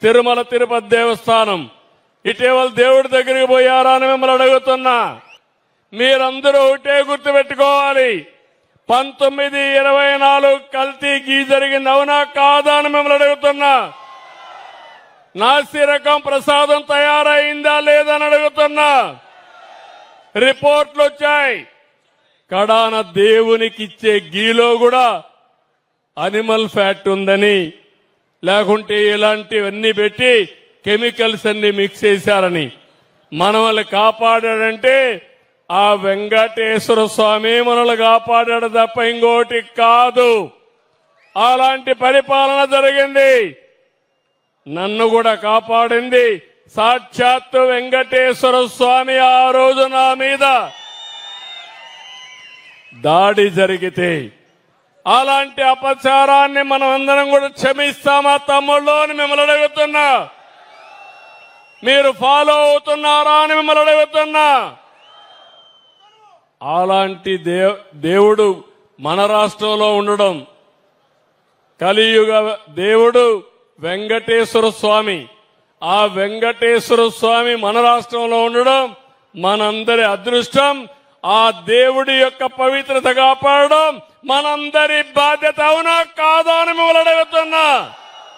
తిరుమల తిరుపతి దేవస్థానం ఇటీవల దేవుడి దగ్గరికి పోయారా అని మిమ్మల్ని అడుగుతున్నా. మీరందరూ ఒకటే గుర్తుపెట్టుకోవాలి, 1924 కల్తీ గీ జరిగింది అవునా కాదా అని మిమ్మల్ని అడుగుతున్నా. నాసి రకం ప్రసాదం తయారైందా లేదని అడుగుతున్నా. రిపోర్ట్లు వచ్చాయి, కడాన దేవునికి ఇచ్చే గీలో కూడా అనిమల్ ఫ్యాట్ ఉందని, లేకుంటే ఇలాంటివన్నీ పెట్టి కెమికల్స్ అన్ని మిక్స్ చేశారని. మనల్ని కాపాడాడంటే ఆ వెంకటేశ్వర స్వామి మనల్ని కాపాడాడు తప్ప ఇంకోటి కాదు. అలాంటి పరిపాలన జరిగింది. నన్ను కూడా కాపాడింది సాక్షాత్తు వెంకటేశ్వర స్వామి. ఆ రోజు నా మీద దాడి జరిగితే అలాంటి అపచారాన్ని మనం అందరం కూడా క్షమిస్తామా తమ్ముళ్ళు అని మిమ్మల్ని అడుగుతున్నా. మీరు ఫాలో అవుతున్నారా అని మిమ్మల్ని అడుగుతున్నా. అలాంటి దేవుడు మన రాష్ట్రంలో ఉండడం, కలియుగ దేవుడు వెంకటేశ్వర స్వామి, ఆ వెంకటేశ్వర స్వామి మన రాష్ట్రంలో ఉండడం మనందరి అదృష్టం. ఆ దేవుడి యొక్క పవిత్రత కాపాడడం మనందరి బాధ్యత అవునా కాదా అని మిమ్మల్ని అడుగుతున్నా.